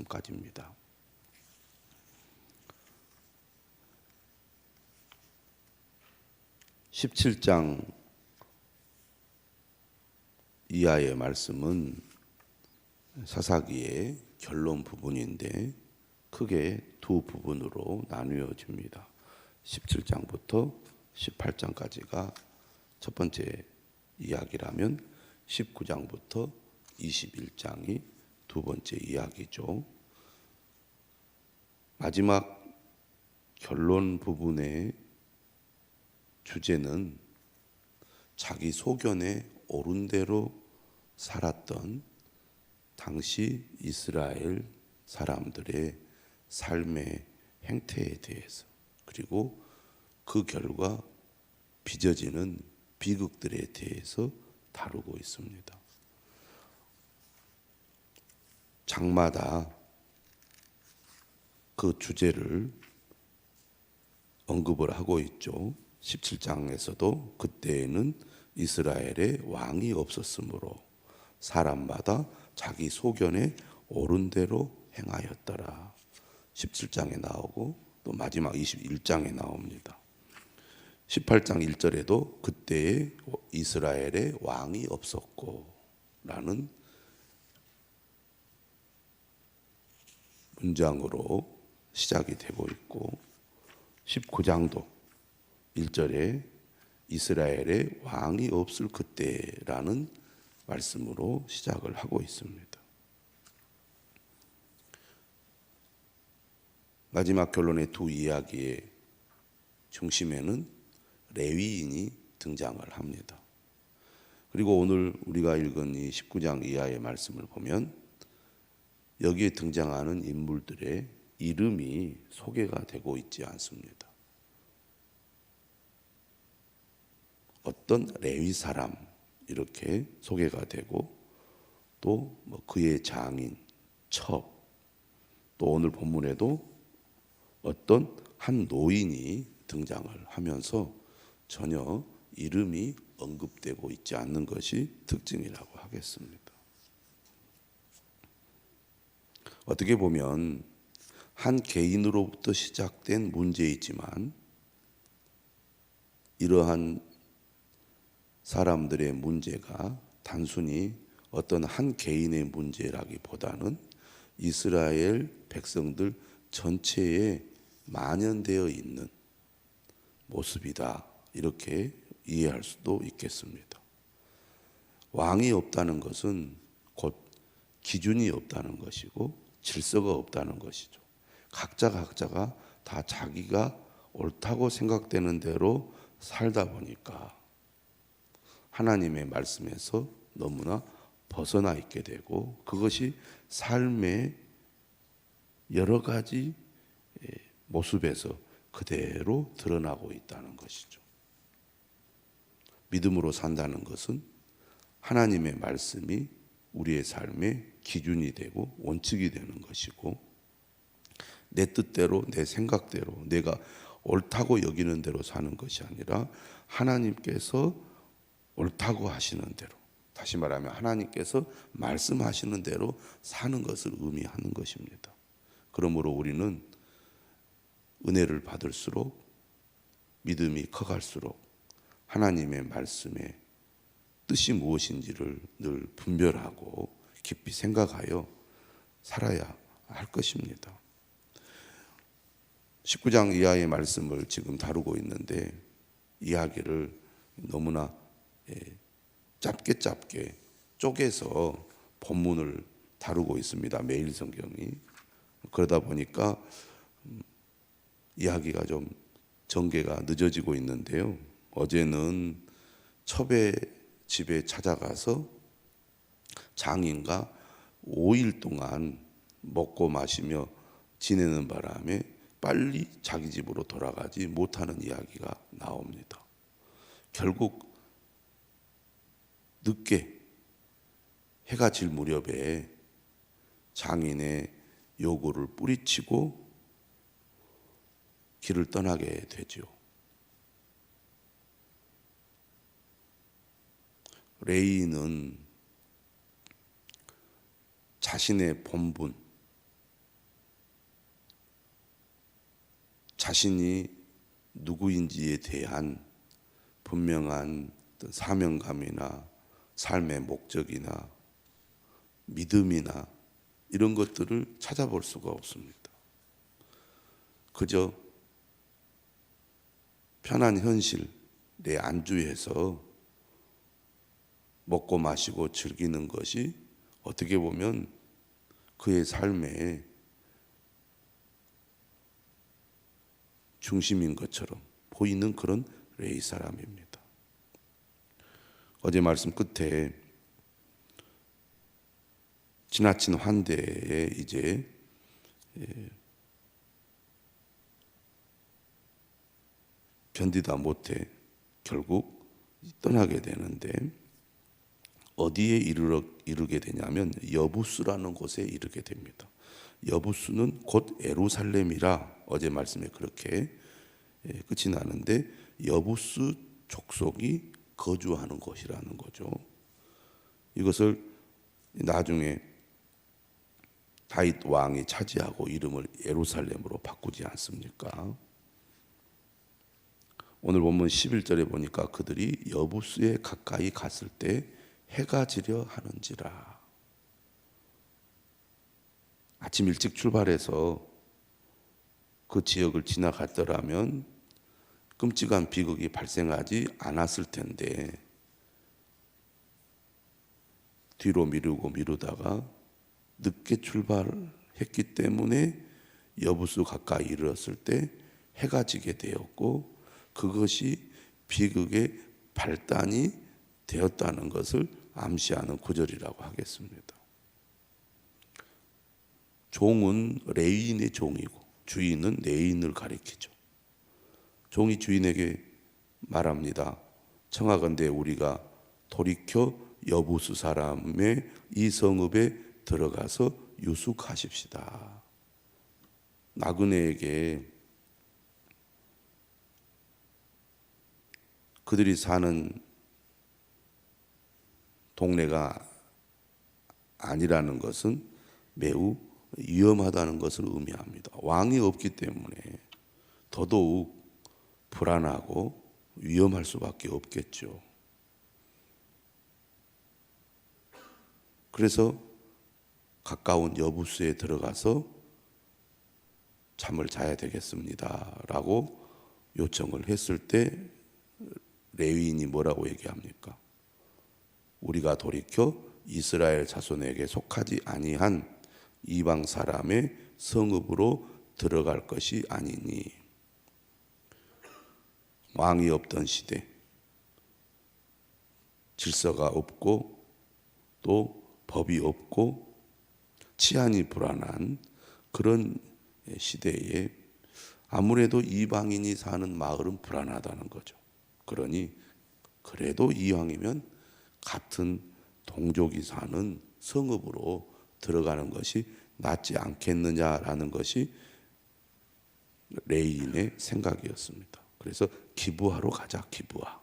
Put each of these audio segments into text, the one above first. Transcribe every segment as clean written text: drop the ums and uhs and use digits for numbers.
까지입니다. (17장) 이하의 말씀은 사사기의 결론 부분인데 크게 두 부분으로 나누어집니다. 17장부터 18장까지가 첫 번째 이야기라면 19장부터 21장이 두 번째 이야기죠. 마지막 결론 부분의 주제는 자기 소견에 옳은 대로 살았던 당시 이스라엘 사람들의 삶의 행태에 대해서, 그리고 그 결과 빚어지는 비극들에 대해서 다루고 있습니다. 장마다 그 주제를 언급을 하고 있죠. 17장에서도 그때에는 이스라엘에 왕이 없었으므로 사람마다 자기 소견에 옳은 대로 행하였더라. 17장에 나오고 또 마지막 21장에 나옵니다. 18장 1절에도 그때에 이스라엘에 왕이 없었고 라는 문장으로 시작이 되고 있고, 19장도 1절에 이스라엘에 왕이 없을 그때라는 말씀으로 시작을 하고 있습니다. 마지막 결론의 두 이야기의 중심에는 레위인이 등장을 합니다. 그리고 오늘 우리가 읽은 이 19장 이하의 말씀을 보면 여기에 등장하는 인물들의 이름이 소개가 되고 있지 않습니다. 어떤 레위 사람 이렇게 소개가 되고, 또 그의 장인, 첩, 또 오늘 본문에도 어떤 한 노인이 등장을 하면서 전혀 이름이 언급되고 있지 않는 것이 특징이라고 하겠습니다. 어떻게 보면 한 개인으로부터 시작된 문제이지만 이러한 사람들의 문제가 단순히 어떤 한 개인의 문제라기보다는 이스라엘 백성들 전체에 만연되어 있는 모습이다, 이렇게 이해할 수도 있겠습니다. 왕이 없다는 것은 곧 기준이 없다는 것이고 질서가 없다는 것이죠. 각자가 다 자기가 옳다고 생각되는 대로 살다 보니까 하나님의 말씀에서 너무나 벗어나 있게 되고, 그것이 삶의 여러 가지 모습에서 그대로 드러나고 있다는 것이죠. 믿음으로 산다는 것은 하나님의 말씀이 우리의 삶의 기준이 되고 원칙이 되는 것이고, 내 뜻대로 내 생각대로 내가 옳다고 여기는 대로 사는 것이 아니라 하나님께서 옳다고 하시는 대로, 다시 말하면 하나님께서 말씀하시는 대로 사는 것을 의미하는 것입니다. 그러므로 우리는 은혜를 받을수록, 믿음이 커갈수록 하나님의 말씀의 뜻이 무엇인지를 늘 분별하고 깊이 생각하여 살아야 할 것입니다. 19장 이하의 말씀을 지금 다루고 있는데 이야기를 너무나 짧게 쪼개서 본문을 다루고 있습니다. 매일 성경이. 그러다 보니까 이야기가 좀 전개가 늦어지고 있는데요. 어제는 첩의 집에 찾아가서 장인과 5일 동안 먹고 마시며 지내는 바람에 빨리 자기 집으로 돌아가지 못하는 이야기가 나옵니다. 결국 늦게 해가 질 무렵에 장인의 요구를 뿌리치고 길을 떠나게 되죠. 레위인은 자신의 본분, 자신이 누구인지에 대한 분명한 어떤 사명감이나 삶의 목적이나 믿음이나 이런 것들을 찾아볼 수가 없습니다. 그저 편한 현실, 내 안주해서 먹고 마시고 즐기는 것이 어떻게 보면 그의 삶의 중심인 것처럼 보이는 그런 레위 사람입니다. 어제 말씀 끝에 지나친 환대에 이제 견디다 못해 결국 떠나게 되는데 어디에 이르게 되냐면 여부스라는 곳에 이르게 됩니다. 여부스는 곧 예루살렘이라 어제 말씀에 그렇게 끝이 나는데 여부스 족속이 거주하는 곳이라는 거죠. 이것을 나중에 다윗 왕이 차지하고 이름을 예루살렘으로 바꾸지 않습니까? 오늘 본문 11절에 보니까 그들이 여부스에 가까이 갔을 때 해가 지려 하는지라. 아침 일찍 출발해서 그 지역을 지나갔더라면 끔찍한 비극이 발생하지 않았을 텐데 뒤로 미루다가 늦게 출발했기 때문에 여부수 가까이 이르렀을 때 해가 지게 되었고 그것이 비극의 발단이 되었다는 것을 암시하는 구절이라고 하겠습니다. 종은 레위인의 종이고 주인은 레위인을 가리키죠. 종이 주인에게 말합니다. 청하건대 우리가 돌이켜 여부수 사람의 이 성읍에 들어가서 유숙하십시다. 나그네에게 그들이 사는 동네가 아니라는 것은 매우 위험하다는 것을 의미합니다. 왕이 없기 때문에 더더욱 불안하고 위험할 수밖에 없겠죠. 그래서 가까운 여부수에 들어가서 잠을 자야 되겠습니다 라고 요청을 했을 때 레위인이 뭐라고 얘기합니까? 우리가 돌이켜 이스라엘 자손에게 속하지 아니한 이방 사람의 성읍으로 들어갈 것이 아니니. 왕이 없던 시대, 질서가 없고 또 법이 없고 치안이 불안한 그런 시대에 아무래도 이방인이 사는 마을은 불안하다는 거죠. 그러니 그래도 이왕이면 같은 동족이 사는 성읍으로 들어가는 것이 낫지 않겠느냐라는 것이 레위인의 생각이었습니다. 그래서 기브아로 가자. 기브아.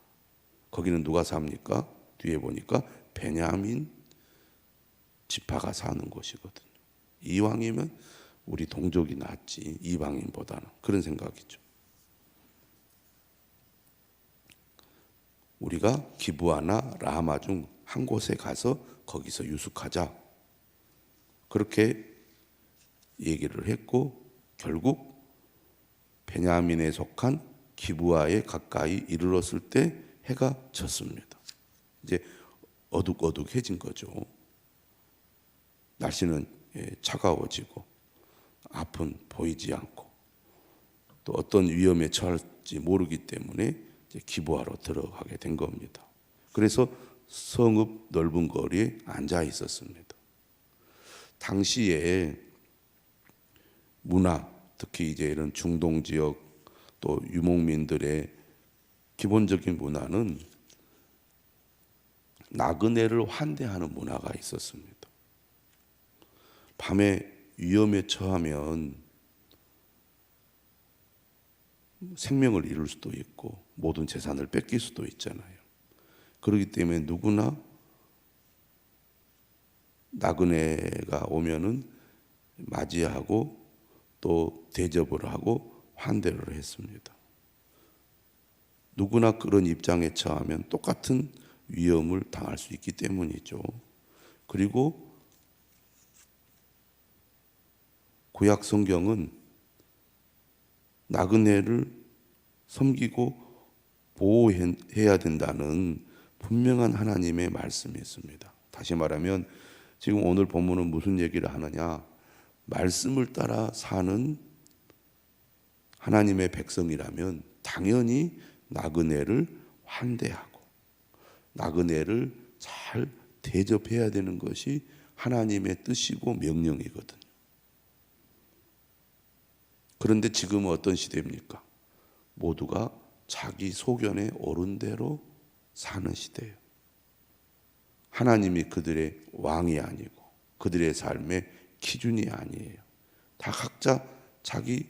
거기는 누가 삽니까? 뒤에 보니까 베냐민 지파가 사는 곳이거든요. 이왕이면 우리 동족이 낫지 이방인보다는, 그런 생각이죠. 우리가 기브아나 라마 중 한 곳에 가서 거기서 유숙하자. 그렇게 얘기를 했고 결국 베냐민에 속한 기브아에 가까이 이르렀을 때 해가 졌습니다. 이제 어둑어둑해진 거죠. 날씨는 차가워지고 앞은 보이지 않고 또 어떤 위험에 처할지 모르기 때문에 이제 기브아로 들어가게 된 겁니다. 그래서 성읍 넓은 거리에 앉아 있었습니다. 당시에 문화, 특히 이제 이런 중동 지역 또 유목민들의 기본적인 문화는 나그네를 환대하는 문화가 있었습니다. 밤에 위험에 처하면 생명을 잃을 수도 있고 모든 재산을 뺏길 수도 있잖아요. 그렇기 때문에 누구나 나그네가 오면은 맞이하고 또 대접을 하고 환대를 했습니다. 누구나 그런 입장에 처하면 똑같은 위험을 당할 수 있기 때문이죠. 그리고 구약 성경은 나그네를 섬기고 보호해야 된다는 분명한 하나님의 말씀이 있습니다. 다시 말하면 지금 오늘 본문은 무슨 얘기를 하느냐? 말씀을 따라 사는 하나님의 백성이라면 당연히 나그네를 환대하고 나그네를 잘 대접해야 되는 것이 하나님의 뜻이고 명령이거든요. 그런데 지금은 어떤 시대입니까? 모두가 자기 소견에 옳은 대로 사는 시대예요. 하나님이 그들의 왕이 아니고 그들의 삶의 기준이 아니에요. 다 각자 자기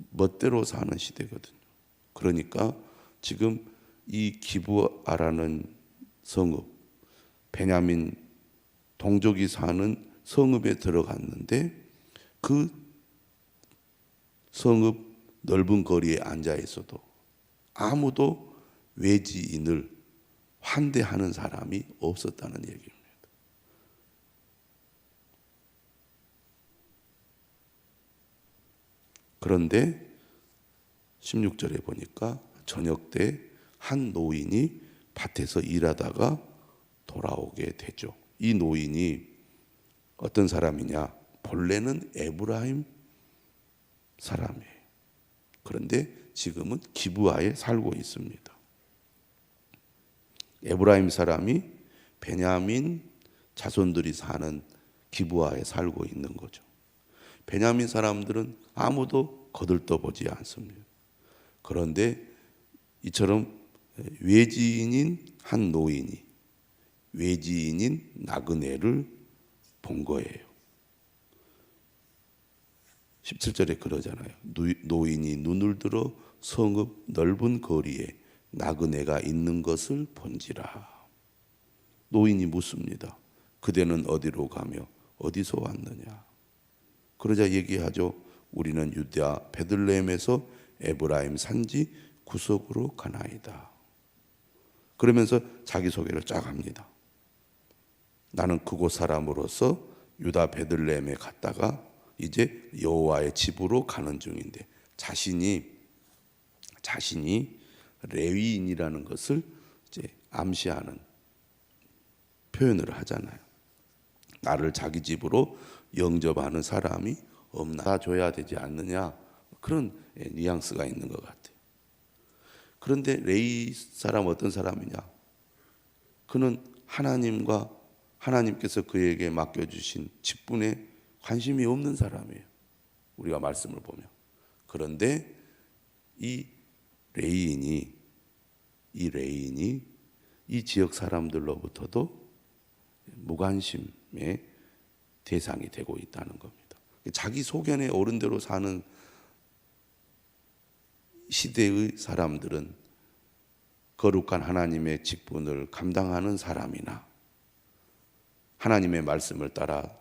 멋대로 사는 시대거든요. 그러니까 지금 이 기브아라는 성읍, 베냐민 동족이 사는 성읍에 들어갔는데 그 성읍 넓은 거리에 앉아 있어도 아무도 외지인을 환대하는 사람이 없었다는 얘기입니다. 그런데 16절에 보니까 저녁 때 한 노인이 밭에서 일하다가 돌아오게 되죠. 이 노인이 어떤 사람이냐? 본래는 에브라임 사람이에요. 그런데 지금은 기브아에 살고 있습니다. 에브라임 사람이 베냐민 자손들이 사는 기브아에 살고 있는 거죠. 베냐민 사람들은 아무도 거들떠보지 않습니다. 그런데 이처럼 외지인인 한 노인이 외지인인 나그네를 본 거예요. 17절에 그러잖아요. 노인이 눈을 들어 성읍 넓은 거리에 나그네가 있는 것을 본지라. 노인이 묻습니다. 그대는 어디로 가며 어디서 왔느냐? 그러자 얘기하죠. 우리는 유다 베들레헴에서 에브라임 산지 구석으로 가나이다. 그러면서 자기소개를 쫙 합니다. 나는 그곳 사람으로서 유다 베들레헴에 갔다가 이제 여호와의 집으로 가는 중인데 자신이 레위인이라는 것을 이제 암시하는 표현을 하잖아요. 나를 자기 집으로 영접하는 사람이 없나 줘야 되지 않느냐, 그런 뉘앙스가 있는 것 같아요. 그런데 레위 사람 어떤 사람이냐? 그는 하나님께서 그에게 맡겨주신 직분에 관심이 없는 사람이에요. 우리가 말씀을 보면. 그런데 이 레위인이 이 지역 사람들로부터도 무관심의 대상이 되고 있다는 겁니다. 자기 소견에 옳은 대로 사는 시대의 사람들은 거룩한 하나님의 직분을 감당하는 사람이나 하나님의 말씀을 따라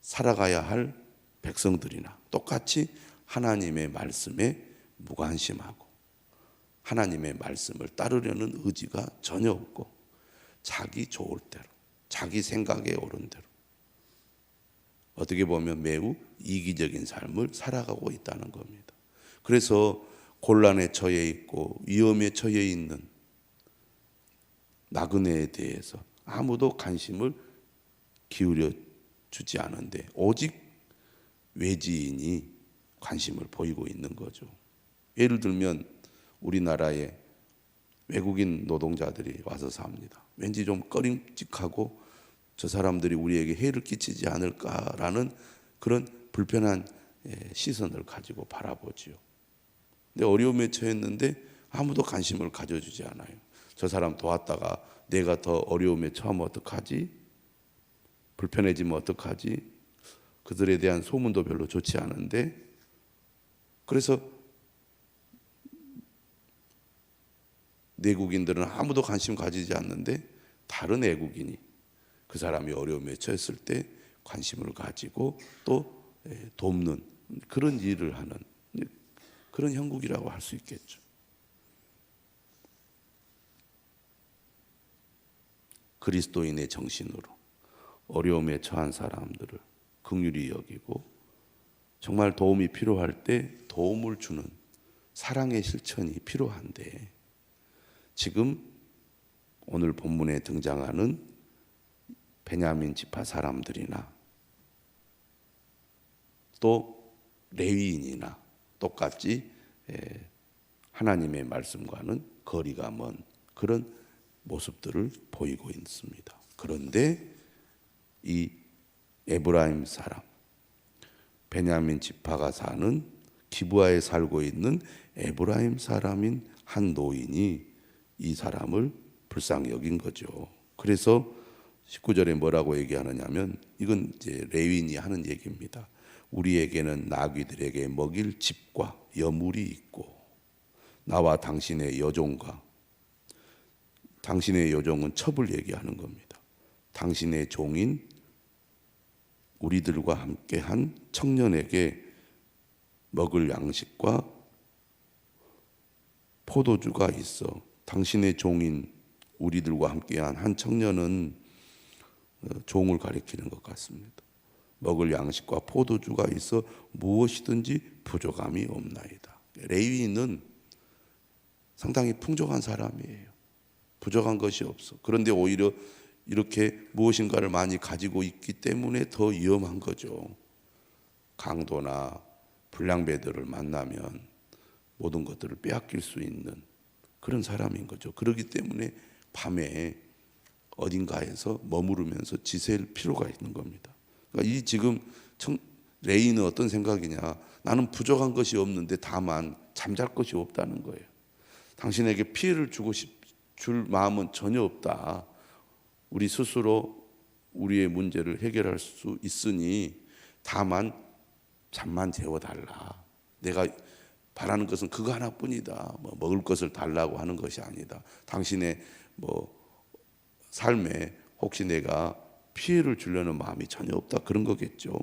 살아가야 할 백성들이나 똑같이 하나님의 말씀에 무관심하고 하나님의 말씀을 따르려는 의지가 전혀 없고 자기 좋을 대로 자기 생각에 옳은 대로 어떻게 보면 매우 이기적인 삶을 살아가고 있다는 겁니다. 그래서 곤란에 처해 있고 위험에 처해 있는 나그네에 대해서 아무도 관심을 기울여 주지 않은데 오직 외지인이 관심을 보이고 있는 거죠. 예를 들면 우리나라에 외국인 노동자들이 와서 삽니다. 왠지 좀 꺼림직하고 저 사람들이 우리에게 해를 끼치지 않을까라는 그런 불편한 시선을 가지고 바라보지요. 근데 어려움에 처했는데 아무도 관심을 가져주지 않아요. 저 사람 도왔다가 내가 더 어려움에 처하면 어떡하지? 불편해지면 어떡하지? 그들에 대한 소문도 별로 좋지 않은데 그래서 내국인들은 아무도 관심 가지지 않는데 다른 외국인이 그 사람이 어려움에 처했을 때 관심을 가지고 또 돕는 그런 일을 하는 그런 형국이라고 할 수 있겠죠. 그리스도인의 정신으로 어려움에 처한 사람들을 긍휼히 여기고 정말 도움이 필요할 때 도움을 주는 사랑의 실천이 필요한데, 지금 오늘 본문에 등장하는 베냐민 지파 사람들이나 또 레위인이나 똑같이 하나님의 말씀과는 거리가 먼 그런 모습들을 보이고 있습니다. 그런데 이 에브라임 사람, 베냐민 지파가 사는 기브아에 살고 있는 에브라임 사람인 한 노인이 이 사람을 불쌍히 여긴 거죠. 그래서 19절에 뭐라고 얘기하느냐면, 이건 이제 레위인이 하는 얘기입니다. 우리에게는 나귀들에게 먹일 집과 여물이 있고 나와 당신의 여종과, 당신의 여종은 첩을 얘기하는 겁니다. 당신의 종인 우리들과 함께한 청년에게 먹을 양식과 포도주가 있어. 당신의 종인 우리들과 함께한 한 청년은 종을 가리키는 것 같습니다. 먹을 양식과 포도주가 있어 무엇이든지 부족함이 없나이다. 레위인은 상당히 풍족한 사람이에요. 부족한 것이 없어. 그런데 오히려 이렇게 무엇인가를 많이 가지고 있기 때문에 더 위험한 거죠. 강도나 불량배들을 만나면 모든 것들을 빼앗길 수 있는 그런 사람인 거죠. 그렇기 때문에 밤에 어딘가에서 머무르면서 지새일 필요가 있는 겁니다. 그러니까 이 지금 레이는 어떤 생각이냐? 나는 부족한 것이 없는데 다만 잠잘 것이 없다는 거예요. 당신에게 피해를 줄 마음은 전혀 없다. 우리 스스로 우리의 문제를 해결할 수 있으니 다만 잠만 재워달라. 내가 바라는 것은 그거 하나뿐이다. 먹을 것을 달라고 하는 것이 아니다. 당신의 삶에 혹시 내가 피해를 주려는 마음이 전혀 없다, 그런 거겠죠.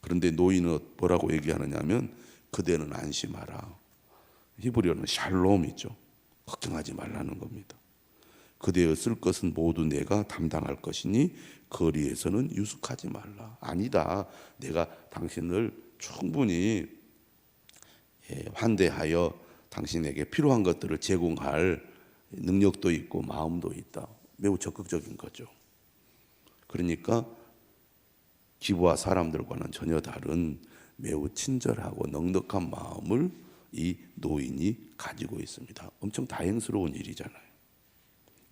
그런데 노인은 뭐라고 얘기하느냐면, 그대는 안심하라. 히브리어는 샬롬이죠. 걱정하지 말라는 겁니다. 그대의 쓸 것은 모두 내가 담당할 것이니 거리에서는 유숙하지 말라. 아니다. 내가 당신을 충분히 환대하여 당신에게 필요한 것들을 제공할 능력도 있고 마음도 있다. 매우 적극적인 거죠. 그러니까 기브아 사람들과는 전혀 다른 매우 친절하고 넉넉한 마음을 이 노인이 가지고 있습니다. 엄청 다행스러운 일이잖아요.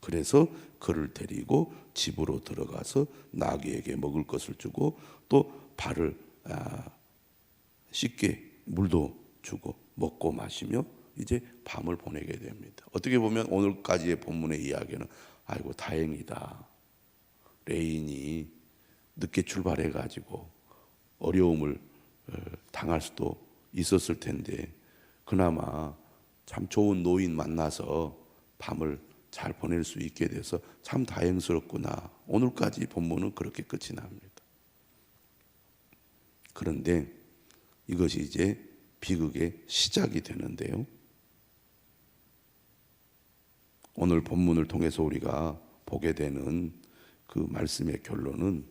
그래서 그를 데리고 집으로 들어가서 나귀에게 먹을 것을 주고 또 발을 씻게 물도 주고 먹고 마시며 이제 밤을 보내게 됩니다. 어떻게 보면 오늘까지의 본문의 이야기는 아이고 다행이다. 레인이 늦게 출발해 가지고 어려움을 당할 수도 있었을 텐데 그나마 참 좋은 노인 만나서 밤을 잘 보낼 수 있게 돼서 참 다행스럽구나. 오늘까지 본문은 그렇게 끝이 납니다. 그런데 이것이 이제 비극의 시작이 되는데요. 오늘 본문을 통해서 우리가 보게 되는 그 말씀의 결론은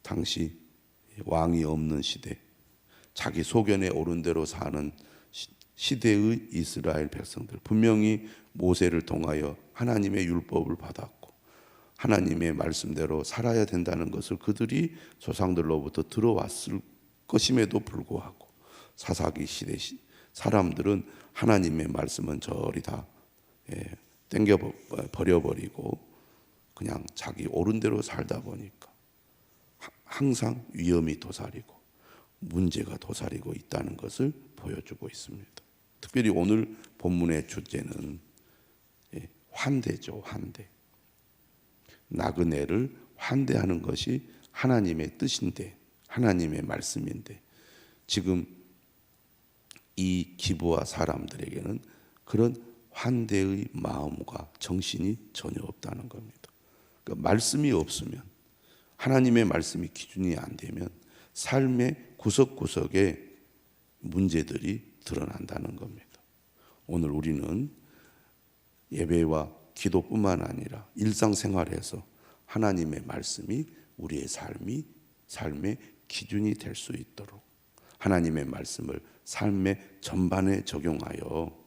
당시 왕이 없는 시대, 자기 소견에 오른 대로 사는 시대의 이스라엘 백성들, 분명히 모세를 통하여 하나님의 율법을 받았고 하나님의 말씀대로 살아야 된다는 것을 그들이 조상들로부터 들어왔을 것임에도 불구하고 사사기 시대 사람들은 하나님의 말씀은 저리 다 땡겨 버려버리고 그냥 자기 옳은 대로 살다 보니까 항상 위험이 도사리고 문제가 도사리고 있다는 것을 보여주고 있습니다. 특별히 오늘 본문의 주제는 환대죠. 환대. 나그네를 환대하는 것이 하나님의 뜻인데, 하나님의 말씀인데 지금 이 기브아 사람들에게는 그런 환대의 마음과 정신이 전혀 없다는 겁니다. 그러니까 말씀이 없으면, 하나님의 말씀이 기준이 안 되면 삶의 구석구석에 문제들이 드러난다는 겁니다. 오늘 우리는 예배와 기도뿐만 아니라 일상생활에서 하나님의 말씀이 우리의 삶의 기준이 될 수 있도록 하나님의 말씀을 삶의 전반에 적용하여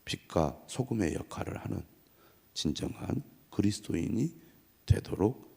빛과 소금의 역할을 하는 진정한 그리스도인이 되도록